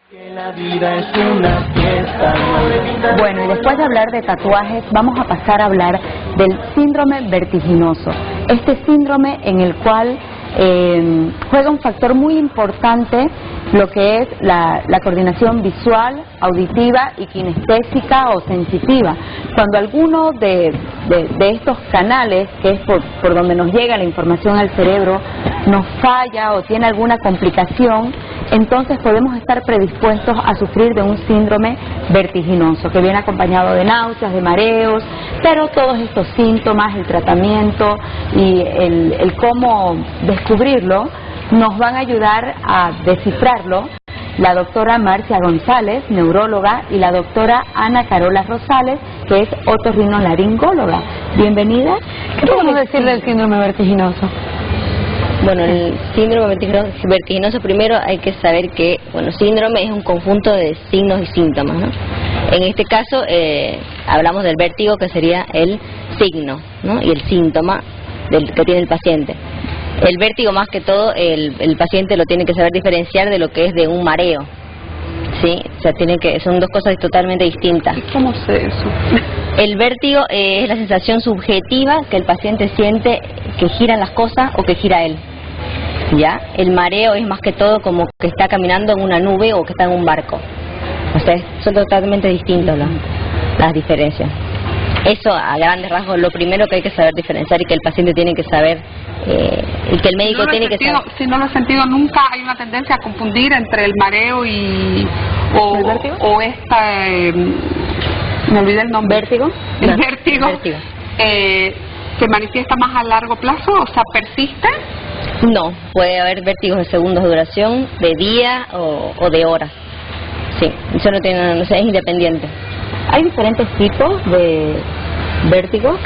La vida es una fiesta. Bueno, y después de hablar de tatuajes, vamos a pasar a hablar del síndrome vertiginoso. Este síndrome en el cual juega un factor muy importante lo que es la coordinación visual, auditiva y kinestésica o sensitiva. Cuando alguno de estos canales, que es por donde nos llega la información al cerebro, nos falla o tiene alguna complicación, entonces podemos estar predispuestos a sufrir de un síndrome vertiginoso, que viene acompañado de náuseas, de mareos, pero todos estos síntomas, el tratamiento y el cómo descubrirlo, nos van a ayudar a descifrarlo la doctora Marcia González, neuróloga, y la doctora Ana Carola Rosales, que es otorrinolaringóloga. Bienvenida. ¿Qué podemos decir del síndrome vertiginoso? Bueno, el síndrome vertiginoso, primero hay que saber que, bueno, síndrome es un conjunto de signos y síntomas, ¿no? En este caso hablamos del vértigo, que sería el signo, ¿no? Y el síntoma que tiene el paciente. El vértigo, más que todo, el paciente lo tiene que saber diferenciar de lo que es de un mareo, ¿sí? O sea, son dos cosas totalmente distintas. ¿Y cómo sé eso? El vértigo es la sensación subjetiva que el paciente siente, que giran las cosas o que gira él. ¿Ya? El mareo es más que todo como que está caminando en una nube o que está en un barco. O sea, son totalmente distintos las diferencias. Eso, a grandes rasgos, lo primero que hay que saber diferenciar y que el paciente tiene que saber, y que el médico tiene que saber. Si no lo he sentido nunca, hay una tendencia a confundir entre el mareo ¿el vértigo? O esta... me olvidé el nombre. ¿Vértigo? El vértigo. ¿Se manifiesta más a largo plazo? O sea, ¿persiste? No, puede haber vértigos de segundos de duración, de día o de horas. Sí, eso no tiene, es independiente. ¿Hay diferentes tipos de vértigo?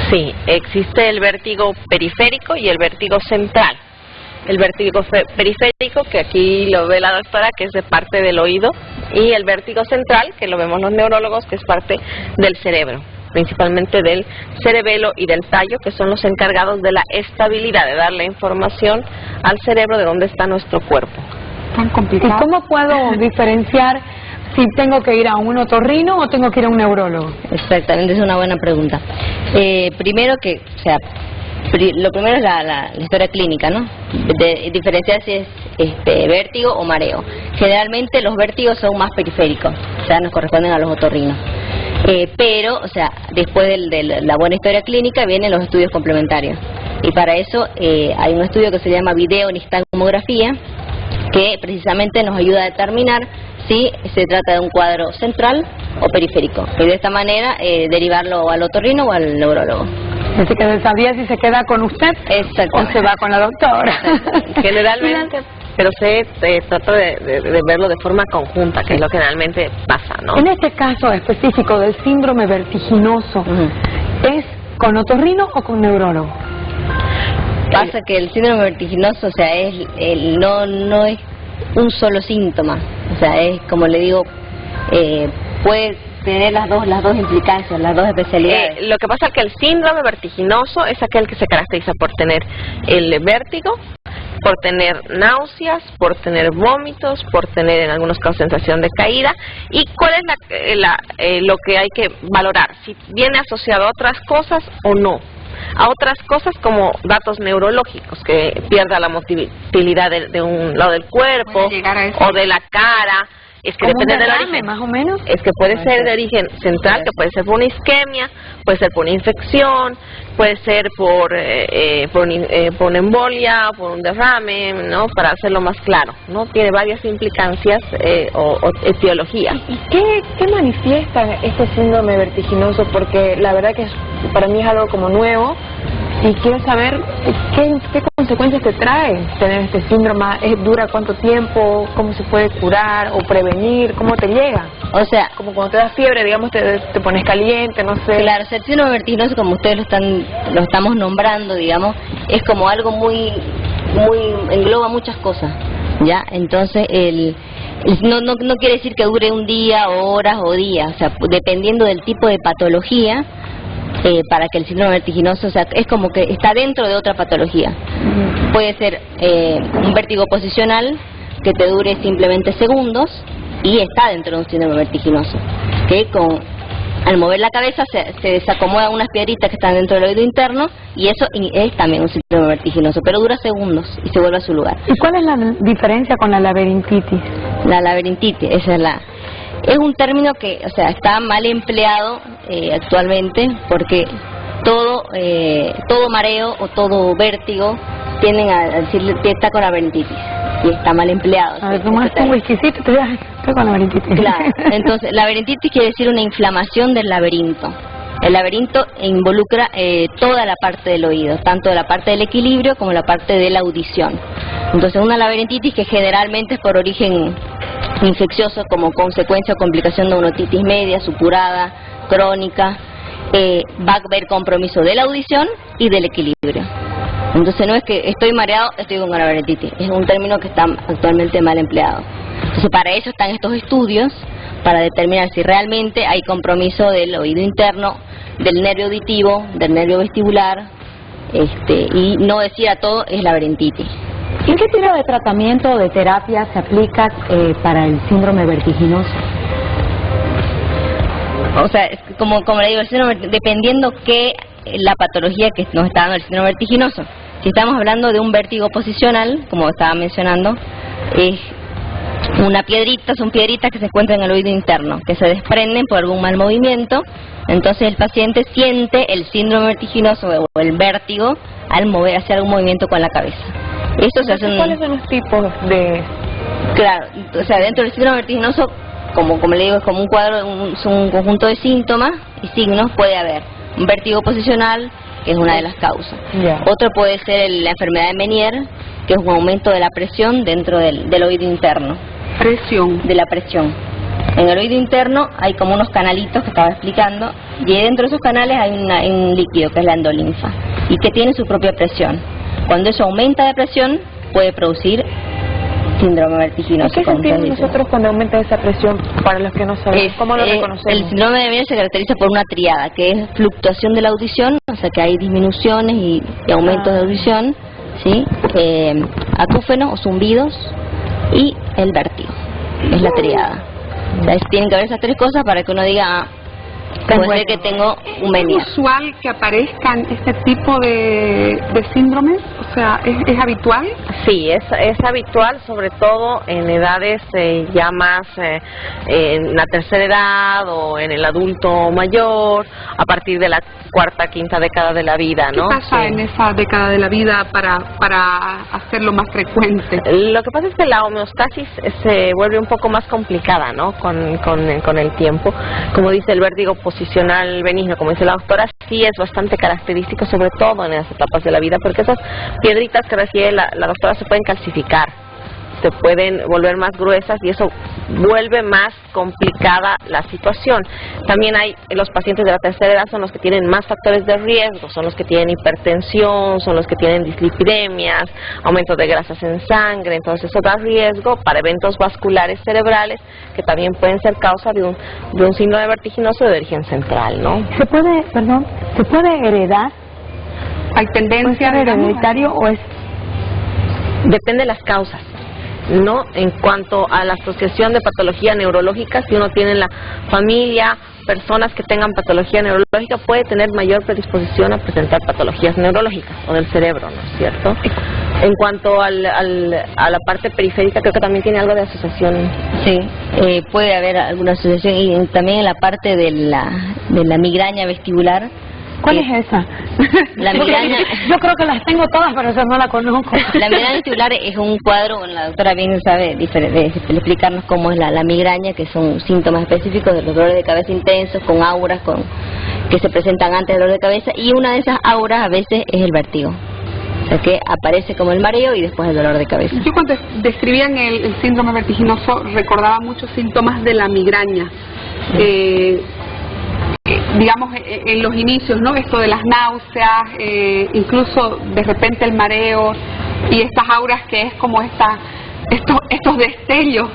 Sí, existe el vértigo periférico y el vértigo central. El vértigo periférico, que aquí lo ve la doctora, que es de parte del oído, y el vértigo central, que lo vemos los neurólogos, que es parte del cerebro, principalmente del cerebelo y del tallo, que son los encargados de la estabilidad, de dar la información al cerebro de dónde está nuestro cuerpo. Tan complicado. ¿Y cómo puedo diferenciar si tengo que ir a un otorrino o tengo que ir a un neurólogo? Exactamente, es una buena pregunta. Primero lo primero es la historia clínica, ¿no? Diferenciar si es vértigo o mareo. Generalmente los vértigos son más periféricos, o sea, nos corresponden a los otorrinos. Pero, o sea, después de la buena historia clínica vienen los estudios complementarios. Y para eso hay un estudio que se llama videonistagmografía, que precisamente nos ayuda a determinar si se trata de un cuadro central o periférico. Y de esta manera derivarlo al otorrino o al neurólogo. Así que sabía si se queda con usted o se va con la doctora. Generalmente, pero se trata de verlo de forma conjunta, que es lo que realmente pasa, ¿no? En este caso específico del síndrome vertiginoso, ¿es con otorrino o con neurólogo? Pasa que el síndrome vertiginoso, o sea, no es un solo síntoma, o sea, es como le digo, puede tener las dos implicancias, las dos especialidades. Lo que pasa es que el síndrome vertiginoso es aquel que se caracteriza por tener el vértigo, por tener náuseas, por tener vómitos, por tener en algunos casos sensación de caída. ¿Y cuál es lo que hay que valorar? Si viene asociado a otras cosas o no. A otras cosas como datos neurológicos, que pierda la motilidad de un lado del cuerpo o de la cara. Es que depende del origen, más o menos. Es que puede ser de origen central, que puede ser por una isquemia, puede ser por una infección, puede ser por una embolia, por un derrame, ¿no? Para hacerlo más claro, ¿no? Tiene varias implicancias o etiologías. ¿Y qué manifiesta este síndrome vertiginoso? Porque la verdad que para mí es algo como nuevo. Y quiero saber qué consecuencias te trae tener este síndrome. ¿Dura cuánto tiempo? ¿Cómo se puede curar o prevenir? ¿Cómo te llega? O sea, como cuando te da fiebre, digamos, te pones caliente, no sé. Claro, o sea, el síndrome vertiginoso, como ustedes lo estamos nombrando, digamos, es como algo muy engloba muchas cosas, ¿ya? Entonces, no quiere decir que dure un día, o horas o días, o sea, dependiendo del tipo de patología. Para que el síndrome vertiginoso, o sea, es como que está dentro de otra patología. Puede ser un vértigo posicional que te dure simplemente segundos, y está dentro de un síndrome vertiginoso, que al mover la cabeza se desacomodan unas piedritas que están dentro del oído interno y eso es también un síndrome vertiginoso, pero dura segundos y se vuelve a su lugar. ¿Y cuál es la diferencia con la laberintitis? La laberintitis, es un término que, o sea, está mal empleado actualmente porque todo mareo o todo vértigo tienden a decirle que está con laberintitis y está mal empleado. A ver, tomaste un whiskycito, te vas con laberintitis. Claro, entonces laberintitis quiere decir una inflamación del laberinto. El laberinto involucra toda la parte del oído, tanto la parte del equilibrio como la parte de la audición. Entonces una laberintitis que generalmente es por origen infeccioso como consecuencia o complicación de una otitis media, supurada, crónica, va a haber compromiso de la audición y del equilibrio. Entonces no es que estoy mareado, estoy con laberintitis, es un término que está actualmente mal empleado. Entonces para eso están estos estudios, para determinar si realmente hay compromiso del oído interno, del nervio auditivo, del nervio vestibular, y no decir a todo es laberintitis. ¿Y qué tipo de tratamiento o de terapia se aplica para el síndrome vertiginoso? O sea, como le digo, el síndrome, dependiendo que la patología que nos está dando el síndrome vertiginoso. Si estamos hablando de un vértigo posicional, como estaba mencionando, es son piedritas que se encuentran en el oído interno, que se desprenden por algún mal movimiento. Entonces el paciente siente el síndrome vertiginoso o el vértigo al hacer algún movimiento con la cabeza. Esto se hace ¿Cuáles son los tipos de...? Claro, o sea, dentro del síndrome vertiginoso, como le digo, es como un cuadro, es un conjunto de síntomas y signos. Puede haber un vértigo posicional, que es una de las causas. Otro puede ser la enfermedad de Menier, que es un aumento de la presión dentro del oído interno. De la presión. En el oído interno hay como unos canalitos que estaba explicando, y dentro de esos canales hay un líquido que es la endolinfa, y que tiene su propia presión. Cuando eso aumenta de presión, puede producir síndrome vertiginoso. ¿Qué sentimos nosotros cuando aumenta esa presión? Para los que no sabemos, ¿cómo lo reconocemos? El síndrome de Menier se caracteriza por una triada, que es fluctuación de la audición, o sea que hay disminuciones y aumentos de audición, ¿sí? Acúfenos o zumbidos y el vértigo. Es la triada. O sea, tienen que haber esas tres cosas para que uno diga, puede ser que tengo un Menier. ¿Es usual que aparezcan este tipo de síndromes? O sea, ¿es habitual? Sí, es habitual, sobre todo en edades ya más en la tercera edad o en el adulto mayor, a partir de la cuarta, quinta década de la vida, ¿no? ¿Qué pasa en esa década de la vida para hacerlo más frecuente? Lo que pasa es que la homeostasis se vuelve un poco más complicada, ¿no? Con el tiempo. Como dice, el vértigo posicional benigno, como dice la doctora, sí es bastante característico, sobre todo en las etapas de la vida, porque esas piedritas que refiere la doctora se pueden calcificar, se pueden volver más gruesas y eso vuelve más complicada la situación. También hay los pacientes de la tercera edad, son los que tienen más factores de riesgo, son los que tienen hipertensión, son los que tienen dislipidemias, aumento de grasas en sangre, entonces eso da riesgo para eventos vasculares cerebrales que también pueden ser causa de un síndrome vertiginoso de origen central, ¿no? ¿Se puede heredar? ¿Hay tendencia hereditario o es...? Depende de las causas. No, en cuanto a la asociación de patología neurológica, si uno tiene en la familia personas que tengan patología neurológica, puede tener mayor predisposición a presentar patologías neurológicas o del cerebro, ¿no es cierto? En cuanto a la parte periférica, creo que también tiene algo de asociación. Sí, puede haber alguna asociación, y también en la parte de la migraña vestibular. ¿Cuál es esa? La migraña. Yo creo que las tengo todas, pero esa no la conozco. La migraña vestibular es un cuadro, bueno, la doctora bien sabe explicarnos cómo es la migraña, que son síntomas específicos de los dolores de cabeza intensos, con auras que se presentan antes del dolor de cabeza, y una de esas auras a veces es el vértigo. O sea que aparece como el mareo y después el dolor de cabeza. Yo cuando describían el síndrome vertiginoso recordaba muchos síntomas de la migraña. Digamos, en los inicios, ¿no? Esto de las náuseas, incluso de repente el mareo y estas auras que es como estos destellos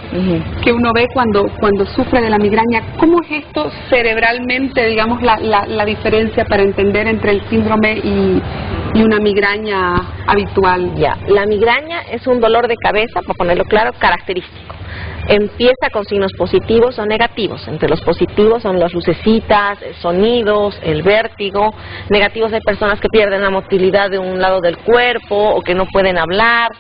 que uno ve cuando sufre de la migraña. ¿Cómo es esto cerebralmente, digamos, la diferencia para entender entre el síndrome y una migraña habitual? Ya, la migraña es un dolor de cabeza, para ponerlo claro, característico. empieza con signos positivos o negativos. Entre los positivos son las lucecitas, sonidos, el vértigo. Negativos hay personas que pierden la motilidad de un lado del cuerpo o que no pueden hablar.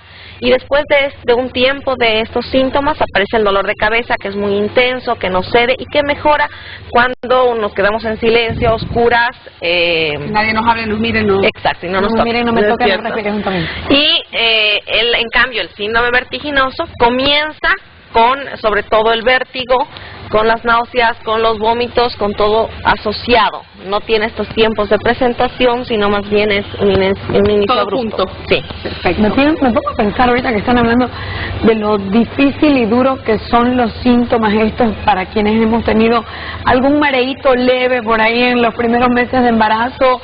Y después de un tiempo de estos síntomas aparece el dolor de cabeza, que es muy intenso, que no cede y que mejora cuando nos quedamos en silencio, oscuras. Nadie nos hable, nos mire, no. Exacto, y no nos toque. Miren, no me toque, no respire junto a mí. Y en cambio el síndrome vertiginoso comienza con sobre todo el vértigo, con las náuseas, con los vómitos, con todo asociado. No tiene estos tiempos de presentación, sino más bien es un inicio todo abrupto. junto. Sí. Perfecto. Me pongo a pensar ahorita que están hablando de lo difícil y duro que son los síntomas estos para quienes hemos tenido algún mareíto leve por ahí en los primeros meses de embarazo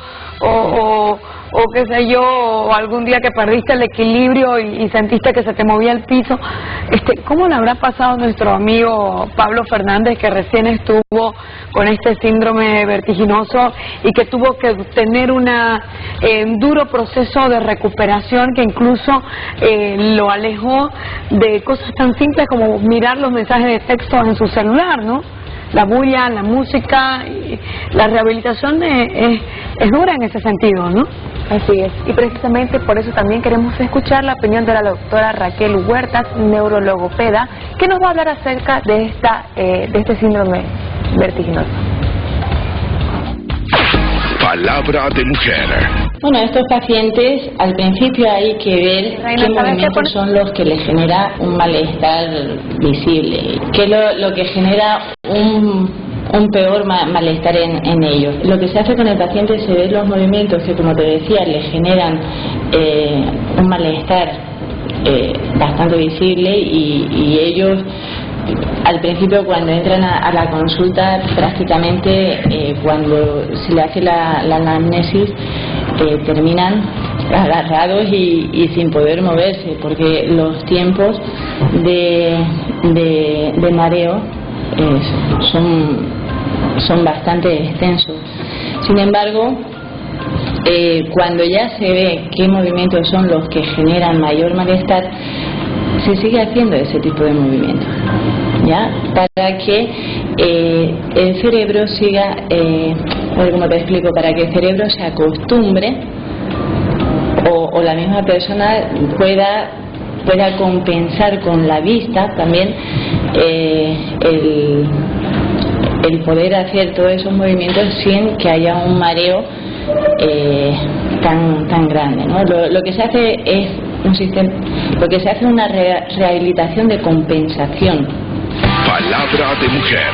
o qué sé yo, o algún día que perdiste el equilibrio y sentiste que se te movía el piso. ¿Cómo le habrá pasado a nuestro amigo Pablo Fernández, que recién estuvo con este síndrome vertiginoso y que tuvo que tener un duro proceso de recuperación que incluso lo alejó de cosas tan simples como mirar los mensajes de texto en su celular, ¿no? La bulla, la música, y la rehabilitación es dura en ese sentido, ¿no? Así es, y precisamente por eso también queremos escuchar la opinión de la doctora Raquel Huertas, neurologopeda, que nos va a hablar acerca de este síndrome vertiginoso. Palabra de mujer. Bueno, estos pacientes al principio hay que ver qué movimientos son los que les genera un malestar visible, qué es lo que genera un peor malestar en ellos. Lo que se hace con el paciente es ver los movimientos que, como te decía, le generan un malestar bastante visible y ellos al principio, cuando entran a la consulta, prácticamente cuando se le hace la anamnesis terminan agarrados y sin poder moverse, porque los tiempos de mareo son bastante extensos. Sin embargo, cuando ya se ve qué movimientos son los que generan mayor malestar, se sigue haciendo ese tipo de movimientos, ¿ya? Para que el cerebro siga, a ver cómo te explico, para que el cerebro se acostumbre o la misma persona pueda compensar con la vista también el poder hacer todos esos movimientos sin que haya un mareo tan grande, ¿no? Lo que se hace es una rehabilitación de compensación. Palabra de mujer.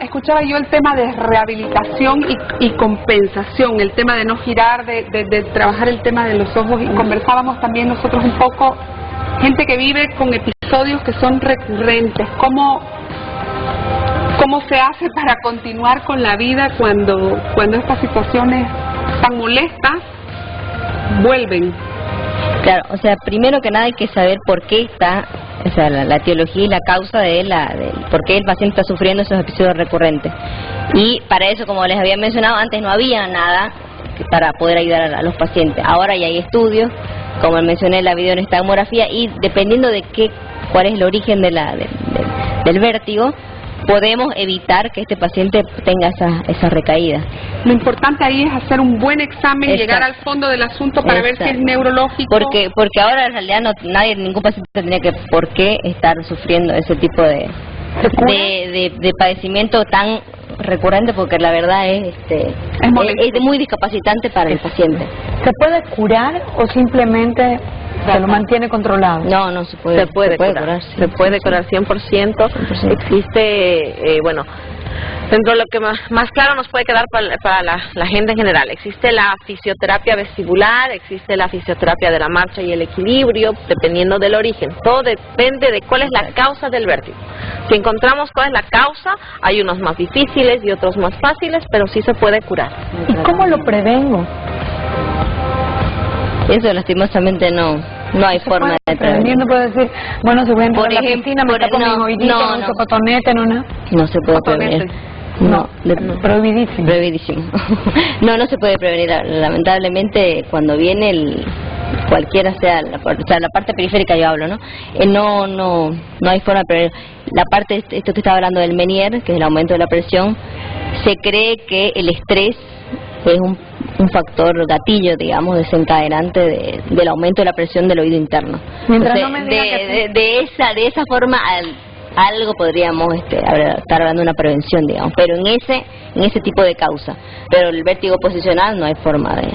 Escuchaba yo el tema de rehabilitación y compensación, el tema de no girar, de trabajar el tema de los ojos, y conversábamos también nosotros un poco, gente que vive con episodios que son recurrentes, ¿cómo se hace para continuar con la vida cuando estas situaciones tan molestas vuelven? Claro, o sea, primero que nada hay que saber por qué está, o sea, la etiología y la causa de por qué el paciente está sufriendo esos episodios recurrentes. Y para eso, como les había mencionado antes, no había nada para poder ayudar a los pacientes. Ahora ya hay estudios, como mencioné, la videoneurotomografía, y dependiendo de cuál es el origen del vértigo, podemos evitar que este paciente tenga esa recaída. Lo importante ahí es hacer un buen examen, Exacto. llegar al fondo del asunto para ver si es neurológico. Porque ahora en realidad ningún paciente tendría por qué estar sufriendo ese tipo de padecimiento tan recurrente, porque la verdad es muy discapacitante para el paciente. ¿Se puede curar o simplemente se lo mantiene controlado? No se puede. Se puede curar. Sí, se puede curar 100%. Existe, bueno, dentro de lo que más claro nos puede quedar para la gente en general, existe la fisioterapia vestibular, existe la fisioterapia de la marcha y el equilibrio, dependiendo del origen. Todo depende de cuál es la causa del vértigo. Si encontramos cuál es la causa, hay unos más difíciles y otros más fáciles, pero sí se puede curar. ¿Y cómo lo prevengo? Eso lastimosamente no hay forma de prevenir. No puedo decir, bueno, si voy a entrar a la piscina, me tapo mis oíditos, no cotonete, no se puede prevenir. No, prohibidísimo. No se puede prevenir. Lamentablemente, cuando viene cualquiera sea la parte periférica, yo hablo, ¿no? No hay forma, pero la parte, esto que estaba hablando del Meniere, que es el aumento de la presión, se cree que el estrés es un factor gatillo, digamos, desencadenante del aumento de la presión del oído interno. Mientras Entonces, no me diga de esa forma algo podríamos estar hablando de una prevención, digamos, pero en ese tipo de causa. Pero el vértigo posicional no hay forma de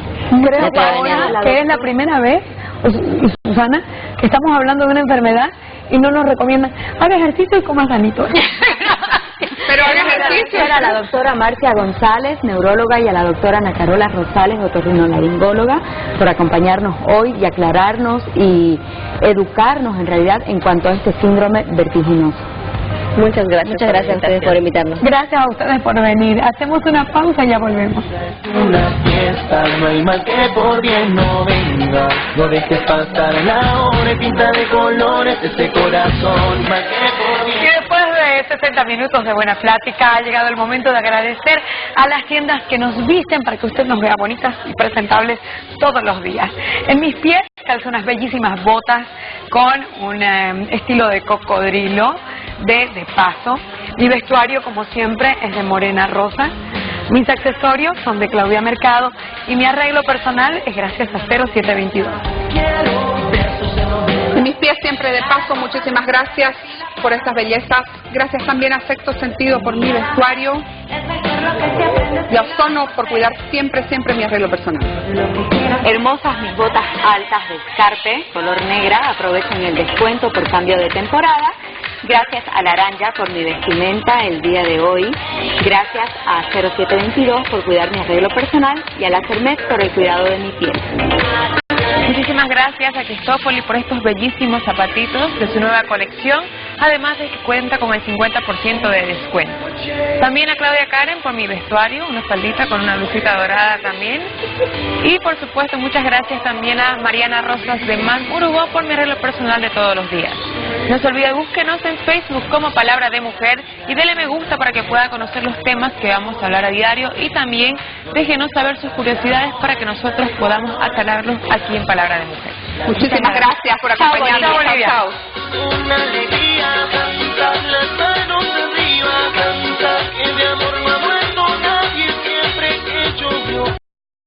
creo que ahora que es la primera vez, Susana, que estamos hablando de una enfermedad y no nos recomiendan haga ejercicio y coma sanito. Pero agradecer a la doctora Marcia González, neuróloga, y a la doctora Ana Carola Rosales, otorrinolaringóloga, por acompañarnos hoy y aclararnos y educarnos en realidad en cuanto a este síndrome vertiginoso. Muchas gracias a ustedes por invitarnos. Gracias a ustedes por venir. Hacemos una pausa y ya volvemos. Una fiesta, no hay mal que por bien no venga. No dejes pasar la hora y pinta de colores este corazón. Mal que por bien. Y después de 60 minutos de buena plática ha llegado el momento de agradecer a las tiendas que nos visten para que usted nos vea bonitas y presentables todos los días. En mis pies calzo unas bellísimas botas con un estilo de cocodrilo de paso. Mi vestuario, como siempre, es de morena rosa. Mis accesorios son de Claudia Mercado y mi arreglo personal es gracias a 0722. Mis pies siempre de paso, muchísimas gracias por estas bellezas. Gracias también a Sexto Sentido por mi vestuario. Y a Ozono por cuidar siempre mi arreglo personal. Hermosas mis botas altas de Scarpe, color negra, aprovechen el descuento por cambio de temporada. Gracias a Laranja por mi vestimenta el día de hoy. Gracias a 0722 por cuidar mi arreglo personal y a la Cermet por el cuidado de mi piel. Muchísimas gracias a Cristófoli por estos bellísimos zapatitos de su nueva colección, además de que cuenta con el 50% de descuento. También a Claudia Karen por mi vestuario, una faldita con una blusita dorada también. Y por supuesto muchas gracias también a Mariana Rosas de Man Uruguay por mi arreglo personal de todos los días. No se olvide, búsquenos en Facebook como Palabra de Mujer y dele me gusta para que pueda conocer los temas que vamos a hablar a diario, y también déjenos saber sus curiosidades para que nosotros podamos aclararlos aquí en Palabra de Mujer. Muchísimas gracias por acompañarnos.